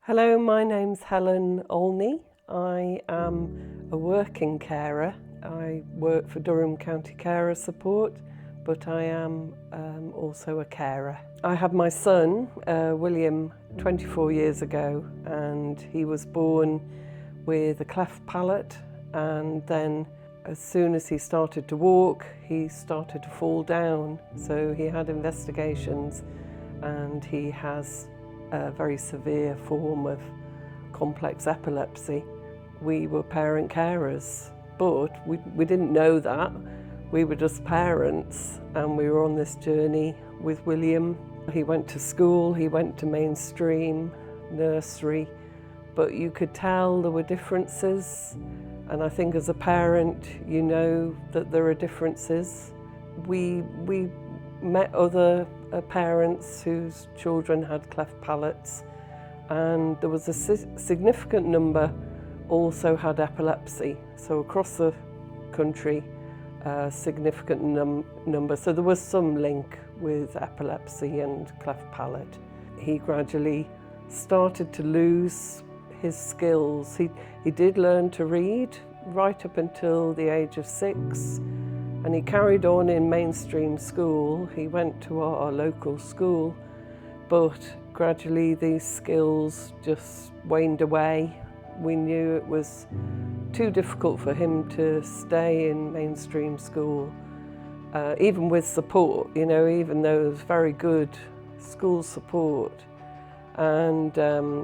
Hello, my name's Helen Olney. I am a working carer. I work for Durham County Carer Support, but I am also a carer. I had my son, William, 24 years ago, and he was born with a cleft palate, and then as soon as he started to walk, he started to fall down. So he had investigations, and he has a very severe form of complex epilepsy. We were parent carers, but we didn't know that. We were just parents, and we were on this journey with William. He went to school, he went to mainstream, nursery, but you could tell there were differences. And I think as a parent, you know that there are differences. We met other parents whose children had cleft palates, and there was a significant number also had epilepsy. So across the country, a significant number. So there was some link with epilepsy and cleft palate. He gradually started to lose his skills. He did learn to read right up until the age of 6. And he carried on in mainstream school. He went to our local school, but gradually these skills just waned away. We knew it was too difficult for him to stay in mainstream school, even with support, even though there was very good school support. And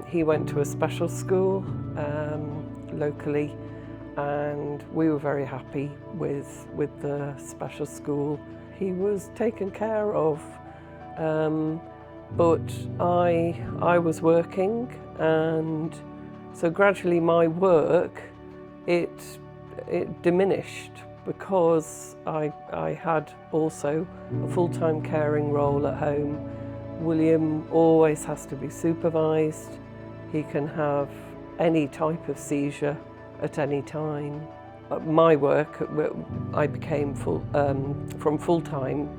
he went to a special school locally, and we were very happy with the special school. He was taken care of, but I was working, and so gradually my work it diminished because I had also a full-time caring role at home. William always has to be supervised. He can have any type of seizure at any time. My work, I became from full-time,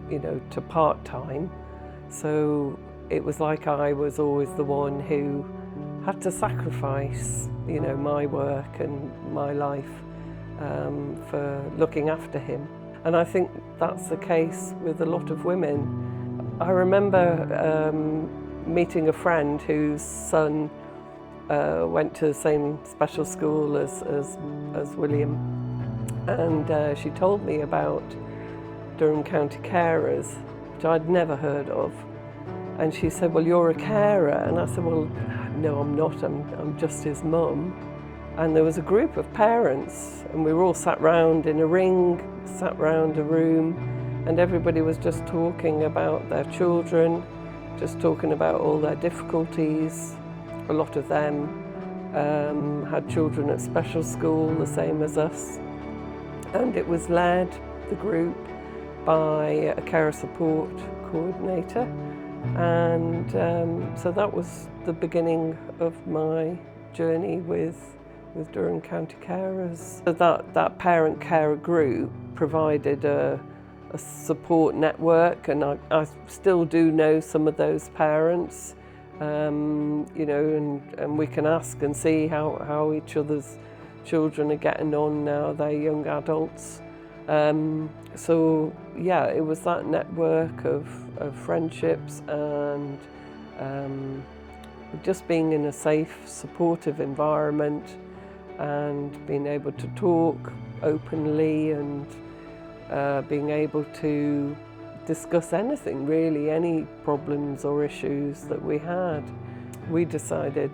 to part-time. So it was like I was always the one who had to sacrifice, my work and my life for looking after him. And I think that's the case with a lot of women. I remember meeting a friend whose son went to the same special school as William, and she told me about Durham County Carers, which I'd never heard of. And she said, "Well, you're a carer," and I said, "Well, no, I'm not. I'm just his mum." And there was a group of parents, and we were all sat round in a ring, sat round a room, and everybody was just talking about their children, just talking about all their difficulties. A lot of them had children at special school, the same as us. And it was led, the group, by a carer support coordinator. And so that was the beginning of my journey with Durham County Carers. So that parent carer group provided a support network, and I still do know some of those parents. And we can ask and see how each other's children are getting on now they're young adults. So yeah, it was that network of friendships and just being in a safe, supportive environment and being able to talk openly and being able to discuss anything really, any problems or issues that we had. We decided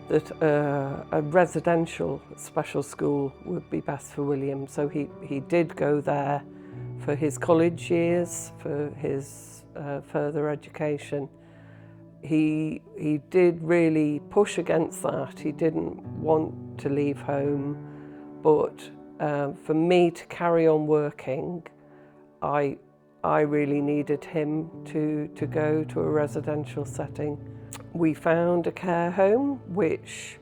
that a residential special school would be best for William, so he did go there for his college years, for his further education. He did really push against that. He didn't want to leave home, but for me to carry on working, I really needed him to go to a residential setting. We found a care home, which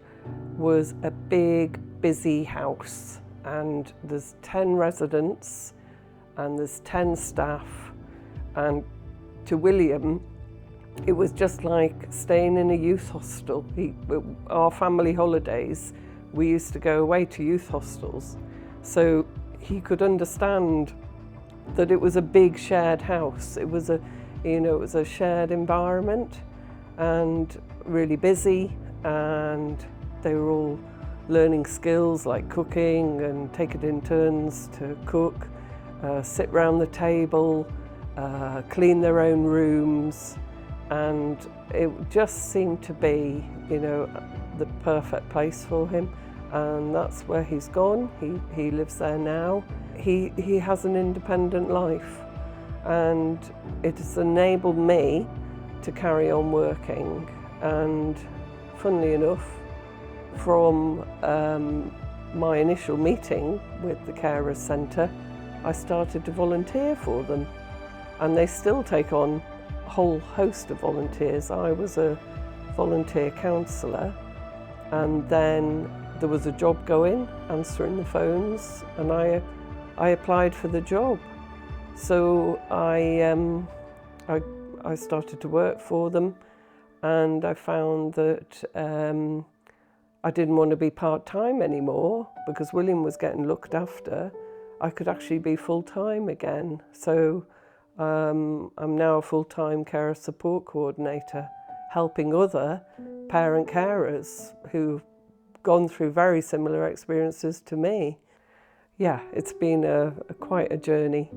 was a big, busy house, and there's 10 residents and there's 10 staff. And to William, It was just like staying in a youth hostel. Our family holidays, we used to go away to youth hostels. So he could understand that it was a big shared house. It was a shared environment and really busy, and they were all learning skills like cooking and take it in turns to cook, sit round the table, clean their own rooms, and it just seemed to be, the perfect place for him. And that's where he's gone. He lives there now. He has an independent life, and it has enabled me to carry on working. And funnily enough, from my initial meeting with the Carers Centre, I started to volunteer for them, and they still take on a whole host of volunteers. I was a volunteer counsellor, and then there was a job going, answering the phones, and I applied for the job. So I started to work for them, and I found that I didn't want to be part-time anymore because William was getting looked after. I could actually be full-time again. So I'm now a full-time carer support coordinator, helping other parent carers who've gone through very similar experiences to me. Yeah, it's been quite a journey.